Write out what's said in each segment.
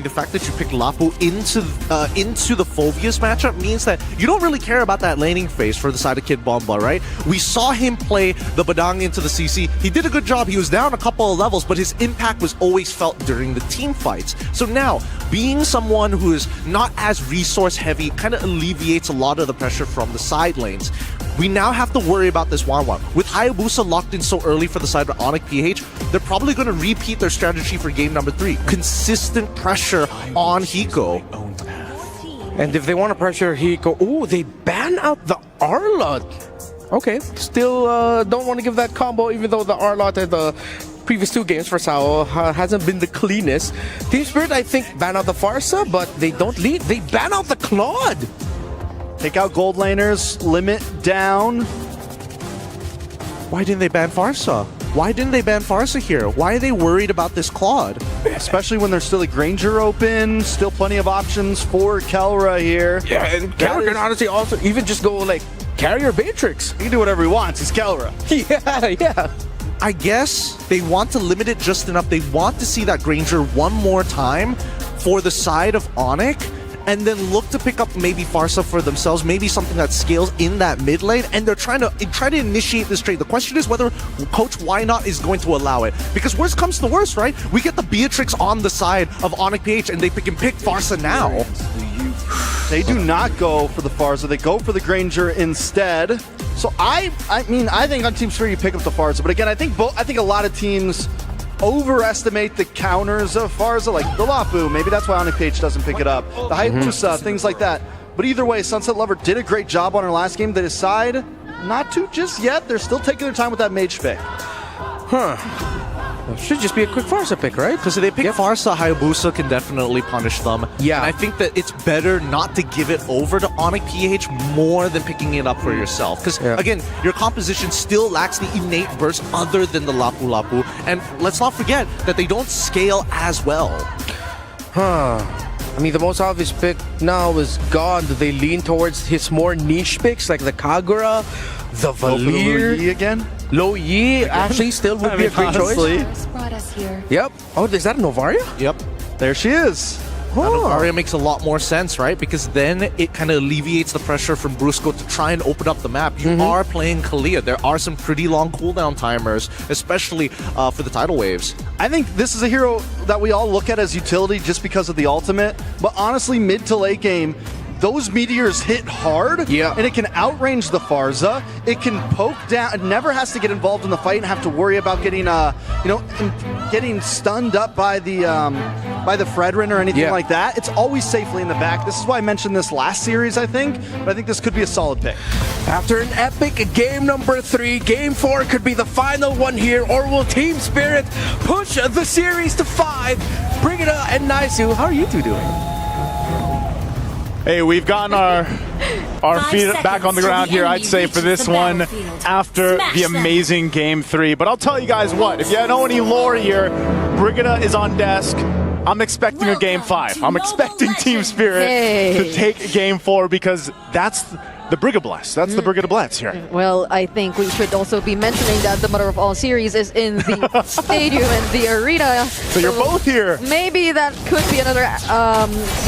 the fact that you picked Lapu into the Phoveus matchup means that you don't really care about that laning phase for the side of Kid Bomba, right? We saw him play the Badang into the CC. He did a good job. He was down a couple of levels, but his impact was always felt during the team fights. So now, being someone who is not as resource heavy kind of alleviates a lot of the pressure from the side lanes. We now have to worry about this 1-1. With Hayabusa locked in so early for the side of Onic PH, they're probably going to repeat their strategy for game number 3. Consistent pressure on Hiko. And if they want to pressure Hiko, ooh, they ban out the Arlot. Okay, still don't want to give that combo, even though the Arlot at the previous 2 games for Sao hasn't been the cleanest. Team Spirit, I think, ban out the Farsa, but they don't lead. They ban out the Claude. Take out gold laners, limit down. Why didn't they ban Farsa? Why didn't they ban Farsa here? Why are they worried about this Claude? Especially when there's still a Granger open, still plenty of options for Kelra here. Yeah, and Kelra can honestly also even just go like carrier Matrix. He can do whatever he wants, he's Kelra. Yeah. I guess they want to limit it just enough. They want to see that Granger one more time for the side of Onic, and then look to pick up maybe Farsa for themselves, maybe something that scales in that mid lane, and they're trying to initiate this trade. The question is whether Coach Why Not is going to allow it. Because worst comes to worst, right? We get the Beatrix on the side of Onic PH, and they can pick Farsa now. They do not go for the Farsa, they go for the Granger instead. So I think on Team Spirit you pick up the Farsa, but again, I think a lot of teams overestimate the counters of Farsa, like the Lapu. Maybe that's why Onic PH doesn't pick it up. The Hayabusa, things like that. But either way, Sunset Lover did a great job on her last game. They decide not to just yet. They're still taking their time with that mage pick. It should just be a quick Farsa pick, right? Because if they pick Farsa, Hayabusa can definitely punish them. Yeah. And I think that it's better not to give it over to Onic PH more than picking it up for yourself. Because, again, your composition still lacks the innate burst other than the Lapu Lapu. And let's not forget that they don't scale as well. I mean, the most obvious pick now is gone. Do they lean towards his more niche picks like the Kagura, the Valir? Yi again? Lo Yi actually still would be a great choice. Yep. Oh, is that a Novaria? Yep. There she is. Novaria makes a lot more sense, right? Because then it kind of alleviates the pressure from Brusco to try and open up the map. You are playing Kalia. There are some pretty long cooldown timers, especially for the tidal waves. I think this is a hero that we all look at as utility just because of the ultimate. But honestly, mid to late game, those meteors hit hard, and it can outrange the Farsa. It can poke down. It never has to get involved in the fight and have to worry about getting, getting stunned up by the Fredrin or anything like that. It's always safely in the back. This is why I mentioned this last series, I think. But I think this could be a solid pick. After an epic game number 3, game 4 could be the final one here, or will Team Spirit push the series to 5? Bring it up, and Naisu, how are you two doing? Hey, we've gotten our feet back on the ground here, I'd say, for this one after the amazing Game 3. But I'll tell you guys what, if you know any lore here, Brigida is on desk. I'm expecting a Game 5. I'm expecting Team Spirit to take Game 4 because that's the Brigida Bless. That's the Brigida Bless here. Well, I think we should also be mentioning that the Mother of All series is in the stadium and the arena. So you're both here. Maybe that could be another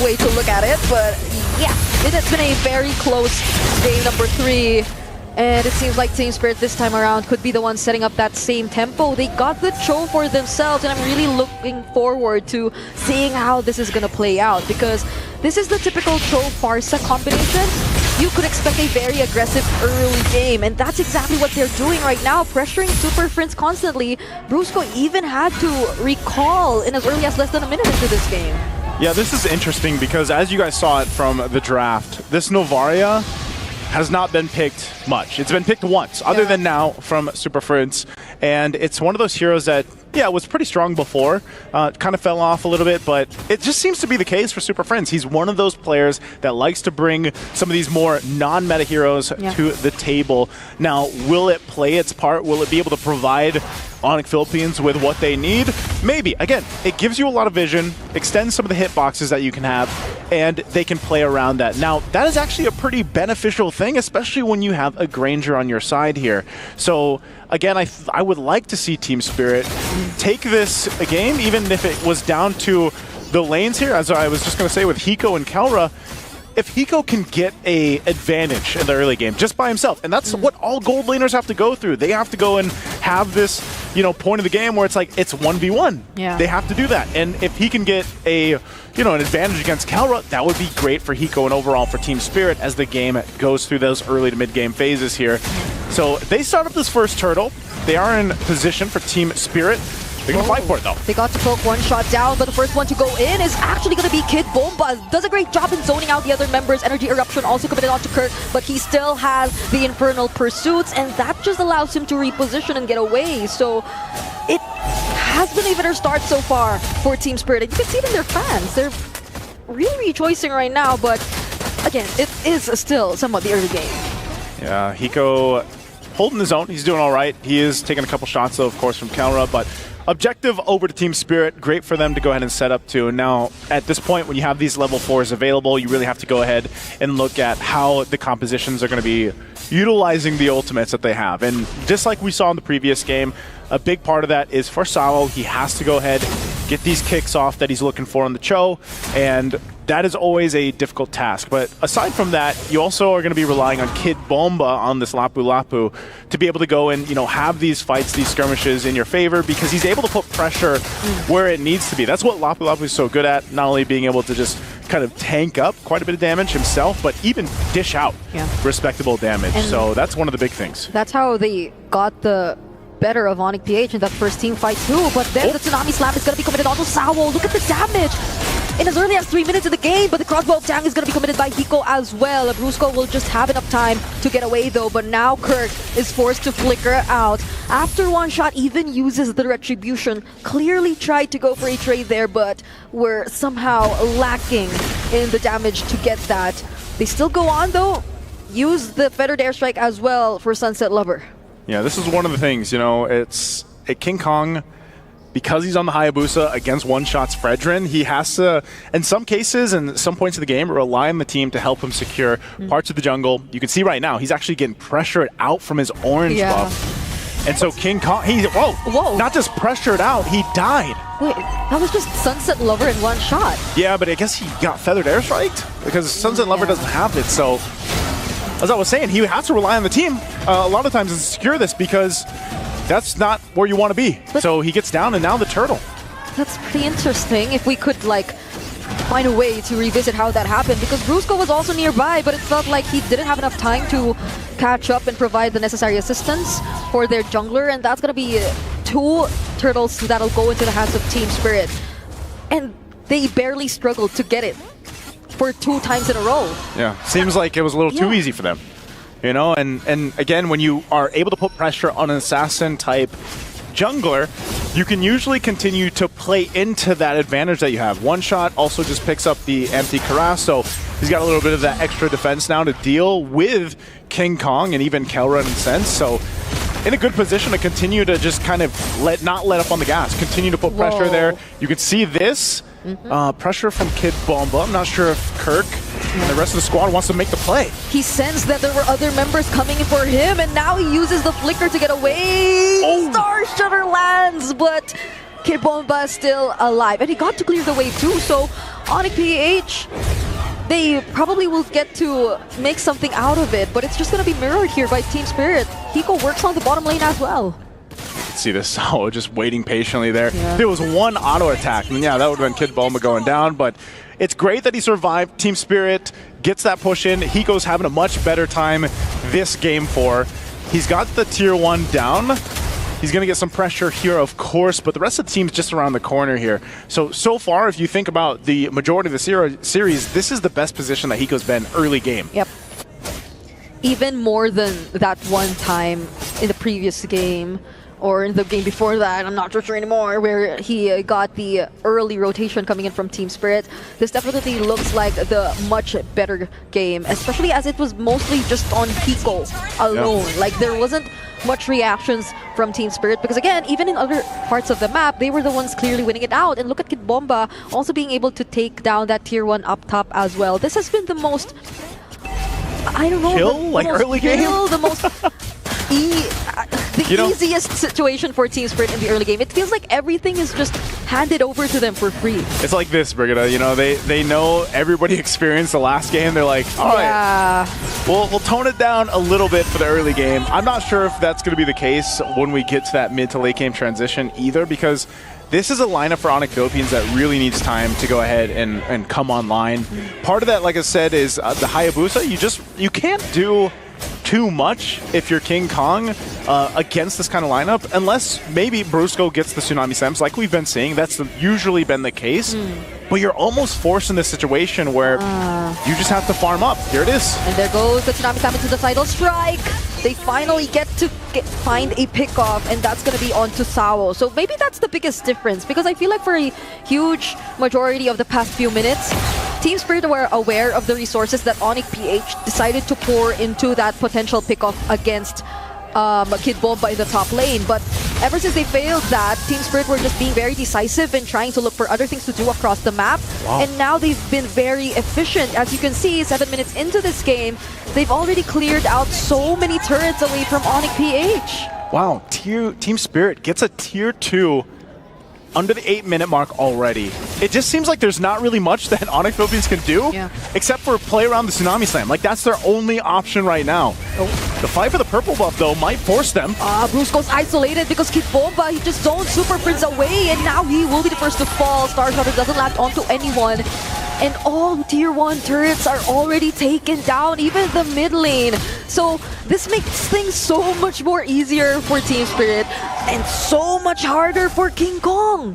way to look at it, but yeah, it has been a very close game number 3. And it seems like Team Spirit this time around could be the one setting up that same tempo. They got the Cho for themselves, and I'm really looking forward to seeing how this is going to play out, because this is the typical Cho Farsa combination. You could expect a very aggressive early game, and that's exactly what they're doing right now, pressuring Super Friends constantly. Brusco even had to recall in as early as less than a minute into this game. Yeah, this is interesting because as you guys saw it from the draft, this Novaria has not been picked much. It's been picked once, other than now from Super Friends. And it's one of those heroes that, yeah, was pretty strong before. Kind of fell off a little bit, but it just seems to be the case for Super Friends. He's one of those players that likes to bring some of these more non-meta heroes to the table. Now, will it play its part? Will it be able to provide Onic Philippines with what they need? Maybe. Again, it gives you a lot of vision, extends some of the hitboxes that you can have, and they can play around that. Now, that is actually a pretty beneficial thing, especially when you have a Granger on your side here. So, again, I would like to see Team Spirit take this game, even if it was down to the lanes here, as I was just going to say with Hiko and Kelra, if Hiko can get a advantage in the early game just by himself, and that's what all gold laners have to go through. They have to go and have this, point of the game where it's like it's 1v1. Yeah. They have to do that. And if he can get a, an advantage against Kelra, that would be great for Hiko and overall for Team Spirit as the game goes through those early to mid-game phases here. So they start up this first turtle. They are in position for Team Spirit. They're going to fight for it, though. They got to poke one shot down, but the first one to go in is actually going to be Kid Bomba. Does a great job in zoning out the other members. Energy Eruption also committed onto Kirk, but he still has the Infernal Pursuits, and that just allows him to reposition and get away. So it has been a better start so far for Team Spirit. And you can see it in their fans. They're really rejoicing right now, but again, it is still somewhat the early game. Yeah, Hiko holding his own. He's doing all right. He is taking a couple shots, though, of course, from Kelra, but objective over to Team Spirit. Great for them to go ahead and set up to. And now, at this point, when you have these level 4s available, you really have to go ahead and look at how the compositions are going to be utilizing the ultimates that they have. And just like we saw in the previous game, a big part of that is for Sao. He has to go ahead, get these kicks off that he's looking for on the Cho, and that is always a difficult task. But aside from that, you also are going to be relying on Kid Bomba on this Lapu Lapu to be able to go and, have these fights, these skirmishes in your favor, because he's able to put pressure where it needs to be. That's what Lapu Lapu is so good at, not only being able to just kind of tank up quite a bit of damage himself, but even dish out respectable damage. And so that's one of the big things. That's how they got the better of Onic PH in that first team fight too, but then the Tsunami Slam is going to be committed onto Sao. Look at the damage! In as early as 3 minutes in the game, but the Crossbow of Tang is going to be committed by Hiko as well. Brusco will just have enough time to get away though, but now Kirk is forced to flicker out. After one shot, even uses the Retribution. Clearly tried to go for a trade there, but were somehow lacking in the damage to get that. They still go on though, use the Feathered Airstrike as well for Sunset Lover. Yeah, this is one of the things, it's a King Kong, because he's on the Hayabusa against one-shots Fredrin, he has to, in some cases and some points of the game, rely on the team to help him secure parts of the jungle. You can see right now, he's actually getting pressured out from his orange buff. And so King Kong, whoa, not just pressured out, he died. Wait, that was just Sunset Lover in one shot. Yeah, but I guess he got Feathered Airstriked, because Sunset Lover doesn't have it, so as I was saying, he has to rely on the team a lot of times to secure this, because that's not where you want to be. But so he gets down, and now the turtle. That's pretty interesting. If we could, find a way to revisit how that happened, because Brusco was also nearby, but it felt like he didn't have enough time to catch up and provide the necessary assistance for their jungler, and that's going to be 2 turtles that'll go into the hands of Team Spirit. And they barely struggled to get it for 2 times in a row. Yeah, seems like it was a little too easy for them. And again, when you are able to put pressure on an assassin-type jungler, you can usually continue to play into that advantage that you have. One shot also just picks up the empty Karas, so he's got a little bit of that extra defense now to deal with King Kong and even Kelra in a sense. So in a good position to continue to just kind of not let up on the gas, continue to put pressure there. You can see this pressure from Kid Bomba. I'm not sure if Kirk and the rest of the squad wants to make the play. He sensed that there were other members coming for him, and now he uses the flicker to get away. Star Shutter lands, but Kid Bomba is still alive, and he got to clear the way too. So Onic PH, they probably will get to make something out of it, but it's just going to be mirrored here by Team Spirit. Hiko works on the bottom lane as well. See this Sao just waiting patiently there. If it was one auto attack, then that would have been Kid Bomba going down, but it's great that he survived. Team Spirit gets that push in. Hiko's having a much better time this game 4. He's got the tier 1 down. He's going to get some pressure here, of course, but the rest of the team's just around the corner here. So far, if you think about the majority of the series, this is the best position that Hiko's been early game. Yep. Even more than that one time in the previous game, or in the game before that, I'm not sure anymore, where he got the early rotation coming in from Team Spirit. This definitely looks like the much better game, especially as it was mostly just on Hiko alone. There wasn't much reactions from Team Spirit, because again, even in other parts of the map, they were the ones clearly winning it out. And look at Kid Bomba also being able to take down that tier 1 up top as well. This has been the most, I don't know, kill, early game? The most easiest situation for Team Spirit in the early game. It feels like everything is just hand it over to them for free. It's like this, Brigida. You know, they know everybody experienced the last game. They're like, all right, we'll tone it down a little bit for the early game. I'm not sure if that's going to be the case when we get to that mid to late game transition either, because this is a lineup for Onic Philippines that really needs time to go ahead and come online. Part of that, like I said, is the Hayabusa. You can't do too much if you're King Kong against this kind of lineup, unless maybe Brusco gets the Tsunami Slams like we've been seeing. That's usually been the case. But you're almost forced in this situation where you just have to farm up. Here it is. And there goes the Tsunami Slam into the Tidal Strike. They finally get to find a pickoff, and that's going to be onto Sao. So maybe that's the biggest difference, because I feel like for a huge majority of the past few minutes, Team Spirit were aware of the resources that Onic PH decided to pour into that potential pickoff against Kid Bomba in the top lane. But ever since they failed that, Team Spirit were just being very decisive and trying to look for other things to do across the map. Wow. And now they've been very efficient. As you can see, 7 minutes into this game, they've already cleared out so many turrets away from Onic PH. Wow, Team Spirit gets a tier 2 under the 8-minute mark already. It just seems like there's not really much that Onic Philippines can do, except for play around the Tsunami Slam. Like, that's their only option right now. The fight for the purple buff, though, might force them. Brusco's isolated because Kid Bomba, he just zoned Super Prince away, and now he will be the first to fall. Star Shutter doesn't latch onto anyone. And all tier 1 turrets are already taken down, even the mid lane. So this makes things so much more easier for Team Spirit and so much harder for King Kong.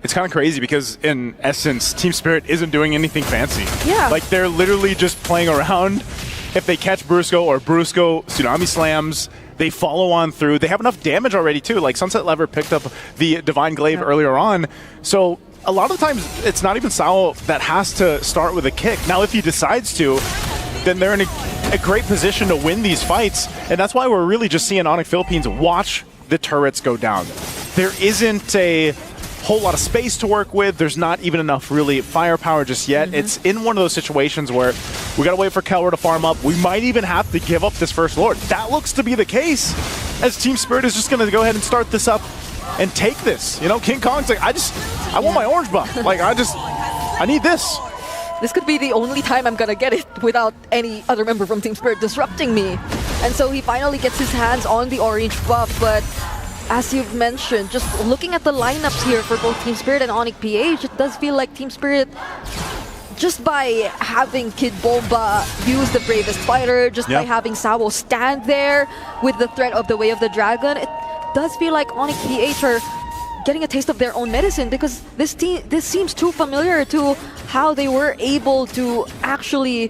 It's kind of crazy because in essence, Team Spirit isn't doing anything fancy. Yeah. Like, they're literally just playing around. If they catch Brusco or Brusco Tsunami Slams, they follow on through. They have enough damage already too. Like, Sunset Lever picked up the Divine Glaive earlier on. So a lot of the times, it's not even Sao that has to start with a kick. Now, if he decides to, then they're in a great position to win these fights. And that's why we're really just seeing Onic Philippines watch the turrets go down. There isn't a whole lot of space to work with. There's not even enough really firepower just yet. It's in one of those situations where we got to wait for Kelwer to farm up. We might even have to give up this first Lord. That looks to be the case, as Team Spirit is just going to go ahead and start this up and take this. You know, King Kong's like, I want my orange buff. Like, I need this. This could be the only time I'm gonna get it without any other member from Team Spirit disrupting me. And so he finally gets his hands on the orange buff, but as you've mentioned, just looking at the lineups here for both Team Spirit and Onic PH, it does feel like Team Spirit, just by having Kid Bomba use the Bravest Fighter, just by having Sao stand there with the threat of the Way of the Dragon, it does feel like Onic PH are getting a taste of their own medicine, because this seems too familiar to how they were able to actually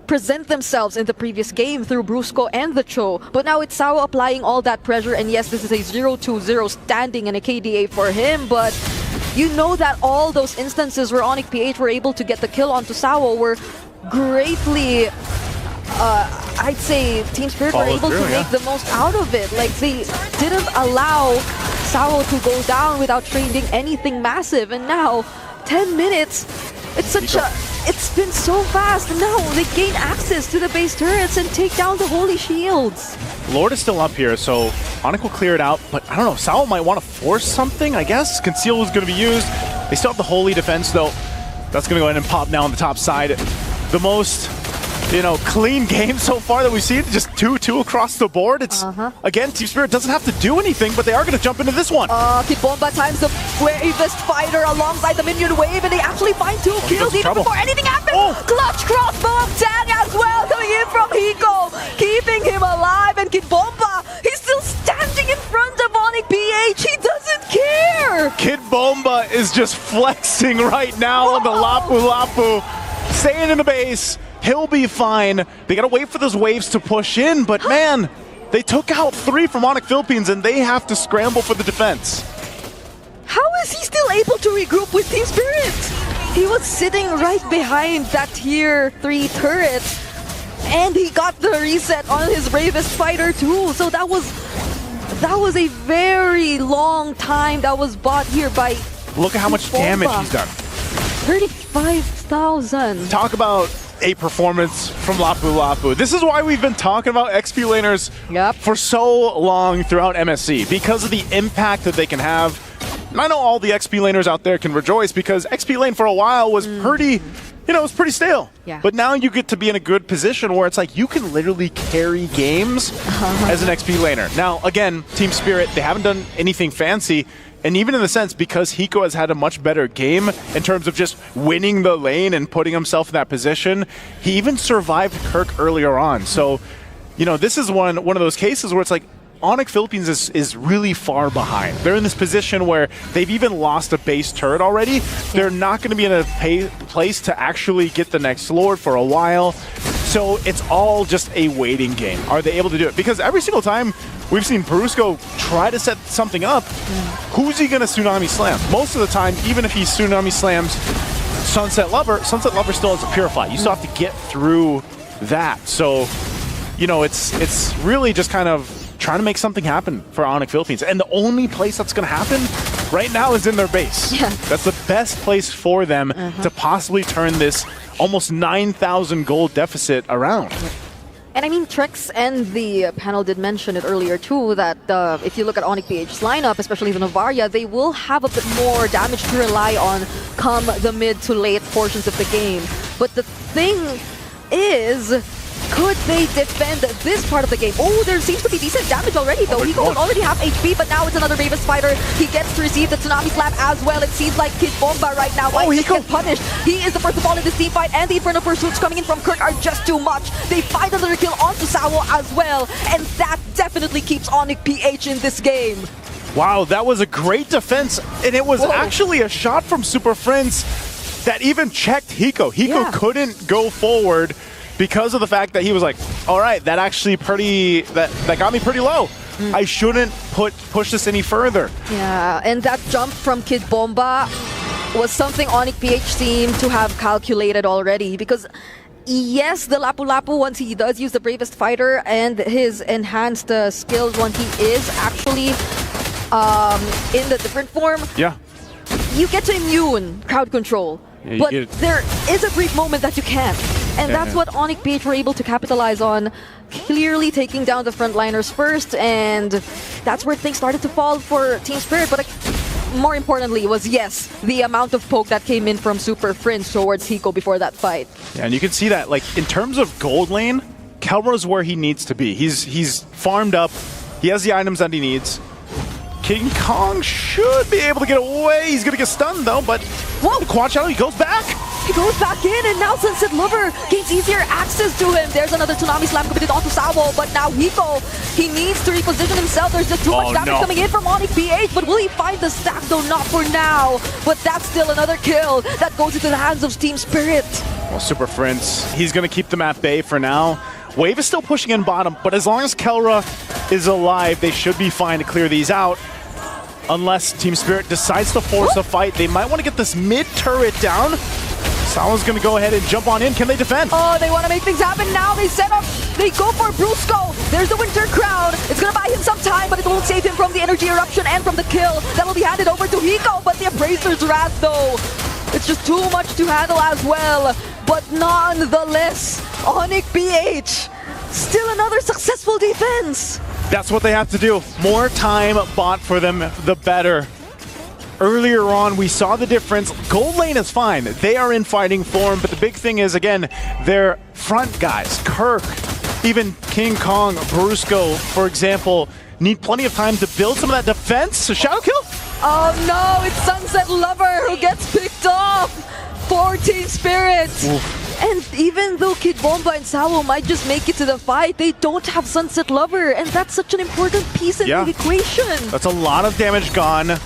present themselves in the previous game through Brusco and the Cho. But now it's Sao applying all that pressure, and yes, this is a 0-2-0 standing and a KDA for him, but you know that all those instances where Onic PH were able to get the kill onto Sao were greatly, I'd say Team Spirit were able to make the most out of it. Like, they didn't allow Sao to go down without trading anything massive, and now 10 minutes, it's been so fast, and now they gain access to the base turrets and take down the holy shields. Lord is still up here, so Onic will clear it out, but I don't know, Sao might want to force something, I guess. Conceal is going to be used. They still have the holy defense, though. That's going to go ahead and pop now on the top side. The most, clean game so far that we've seen. Just 2-2 across the board. It's, again, Team Spirit doesn't have to do anything, but they are going to jump into this one. Kid Bomba times the Bravest Fighter alongside the minion wave, and they actually find 2 kills even before anything happens. Clutch crossbow of Tang as well, coming in from Hiko, keeping him alive, and Kid Bomba, he's still standing in front of Onic PH. He doesn't care. Kid Bomba is just flexing right now on the Lapu Lapu, staying in the base. He'll be fine. They gotta wait for those waves to push in, but man, they took out 3 from Onic Philippines, and they have to scramble for the defense. How is he still able to regroup with Team Spirit? He was sitting right behind that tier 3 turret, and he got the reset on his Bravest Fighter too. So that was a very long time that was bought here by Look at how much damage he's done. 35,000. Talk about a performance from Lapu Lapu. This is why we've been talking about XP laners for so long throughout MSC, because of the impact that they can have. And I know all the XP laners out there can rejoice because XP lane for a while was pretty, you know, it was pretty stale. Yeah. But now you get to be in a good position where it's like you can literally carry games as an XP laner. Now, again, Team Spirit, they haven't done anything fancy. And even in the sense, because Hiko has had a much better game in terms of just winning the lane and putting himself in that position, he even survived Kirk earlier on. So, you know, this is one of those cases where it's like, Onic Philippines is really far behind. They're in this position where they've even lost a base turret already. They're not going to be in a place to actually get the next Lord for a while. So it's all just a waiting game. Are they able to do it? Because every single time we've seen Brusco try to set something up, who's he going to Tsunami Slam? Most of the time, even if he Tsunami Slams Sunset Lover still has a Purify. You still have to get through that. So, you know, it's really just kind of trying to make something happen for Onic Philippines. And the only place that's going to happen right now is in their base. Yeah. That's the best place for them to possibly turn this almost 9,000 gold deficit around. And I mean, Trex and the panel did mention it earlier too, that if you look at Onic PH's lineup, especially the Novaria, they will have a bit more damage to rely on come the mid to late portions of the game. But the thing is, could they defend this part of the game? Oh, there seems to be decent damage already, though. Hiko will already have HP, but now it's another Mavis fighter. He gets to receive the Tsunami Slam as well. It seems like Kid Bomba right now might just get punished. He is the first to fall in this team fight, and the Inferno Pursuits coming in from Kirk are just too much. They find another kill onto Sawo as well, and that definitely keeps Onic PH in this game. Wow, that was a great defense, and it was actually a shot from Super Friends that even checked Hiko. Hiko couldn't go forward because of the fact that he was like, all right, that actually that got me pretty low. I shouldn't push this any further. Yeah, and that jump from Kid Bomba was something Onic PH seemed to have calculated already, because yes, the Lapu Lapu, once he does use the Bravest Fighter and his enhanced skills when he is actually in the different form, you get to immune crowd control. Yeah, but there is a brief moment that you can't. And that's what Onic PH were able to capitalize on, clearly taking down the frontliners first, and that's where things started to fall for Team Spirit. But more importantly was, yes, the amount of poke that came in from Super Friends towards Hiko before that fight. Yeah, and you can see that, like, in terms of gold lane, Kelro's where he needs to be. He's farmed up, he has the items that he needs. King Kong should be able to get away. He's going to get stunned, though, but the quad shadow, he goes back. He goes back in, and now Sunset Lover gains easier access to him. There's another Tsunami Slam committed onto Sawo, but now Hiko, he needs to reposition himself. There's just too much damage coming in from Onic PH, but will he find the stack, though? Not for now. But that's still another kill that goes into the hands of Team Spirit. Well, Super Friends, he's going to keep them at bay for now. Wave is still pushing in bottom, but as long as Kelra is alive, they should be fine to clear these out. Unless Team Spirit decides to force a fight, they might want to get this mid turret down. Sawa's going to go ahead and jump on in. Can they defend? Oh, they want to make things happen now. They set up, they go for Brusco. There's the Winter Crown. It's going to buy him some time, but it won't save him from the energy eruption and from the kill. That will be handed over to Hiko, but the Appraiser's Wrath, though, it's just too much to handle as well. But nonetheless, Onic PH, still another successful defense. That's what they have to do. More time bought for them, the better. Earlier on, we saw the difference. Gold lane is fine. They are in fighting form, but the big thing is, again, their front guys, Kirk, even King Kong, Brusco, for example, need plenty of time to build some of that defense. So shadow kill? Oh no, it's Sunset Lover who gets picked off for Team Spirit. Oof. And even though Kid Bomba and Sawo might just make it to the fight, they don't have Sunset Lover, and that's such an important piece in the equation. That's a lot of damage gone.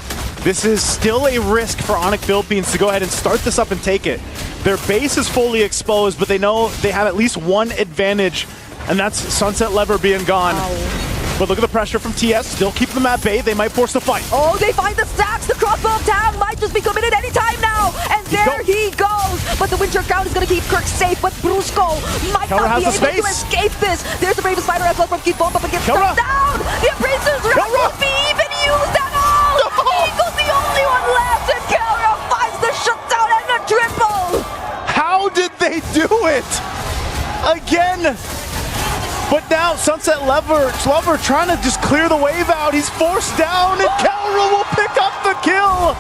This is still a risk for Onic Philippines to go ahead and start this up and take it. Their base is fully exposed, but they know they have at least one advantage, and that's Sunset Lever being gone. Wow. But look at the pressure from TS, still keep them at bay. They might force the fight. Oh, they find the stacks. The crossbow of town might just be committed anytime now. And there he goes. But the Winter Crown is going to keep Kirk safe. But Brusco might not be able to escape this. There's the Bravest Fighter as well from Kid Bomba, but gets struck down. The Appraiser's Wrath won't be even used at all. Eagle's the only one left, and Kelra finds the shutdown and the triple. How did they do it? Again. But now Sunset Lover trying to just clear the wave out. He's forced down, and Kelra will pick up the kill.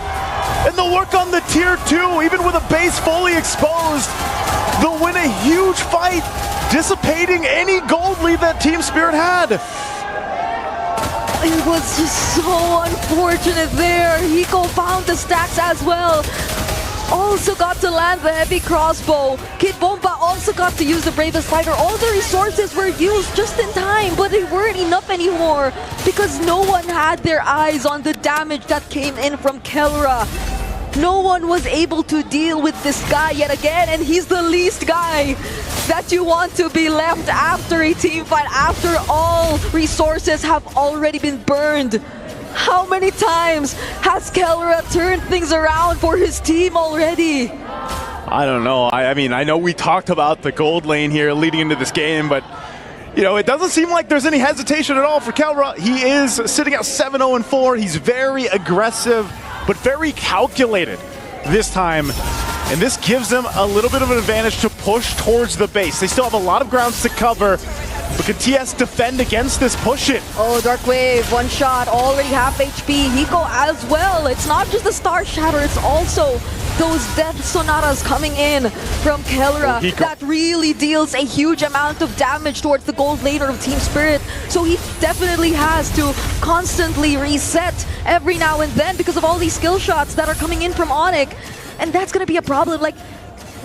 And they'll work on the tier 2, even with a base fully exposed. They'll win a huge fight, dissipating any gold lead that Team Spirit had. It was just so unfortunate there. Hiko found the stacks as well. Also got to land the heavy crossbow. Kid Bomba also got to use the Bravest Fighter. All the resources were used just in time, but they weren't enough anymore because no one had their eyes on the damage that came in from Kelra. No one was able to deal with this guy yet again, and he's the least guy that you want to be left after a team fight, after all resources have already been burned. How many times has Kelra turned things around for his team already? I don't know. I mean, I know we talked about the gold lane here leading into this game, but you know, it doesn't seem like there's any hesitation at all for Kelra. He is sitting at 7-0-4. He's very aggressive, but very calculated this time. And this gives them a little bit of an advantage to push towards the base. They still have a lot of grounds to cover, but can TS defend against this push it? Oh, Dark Wave, one shot, already half HP. Hiko as well. It's not just the Star Shatter, it's also those Death Sonatas coming in from Kelra that really deals a huge amount of damage towards the gold laner of Team Spirit. So he definitely has to constantly reset every now and then because of all these skill shots that are coming in from Onic. And that's going to be a problem. Like,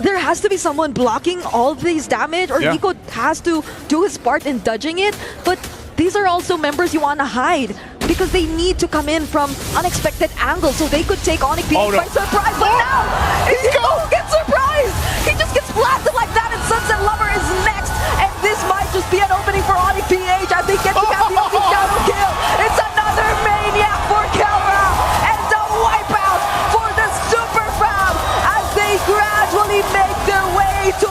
there has to be someone blocking all these damage, or Hiko has to do his part in dodging it. But these are also members you want to hide because they need to come in from unexpected angles so they could take Onic by surprise. But now, Hiko gets surprised! He just gets blasted like that, and Sunset Lover is next. And this might just be an opening for Onic PH as they get to have the only shadow kill. It's another maniac for Kelra, and a wipeout for the Super Fam as they gradually make their way to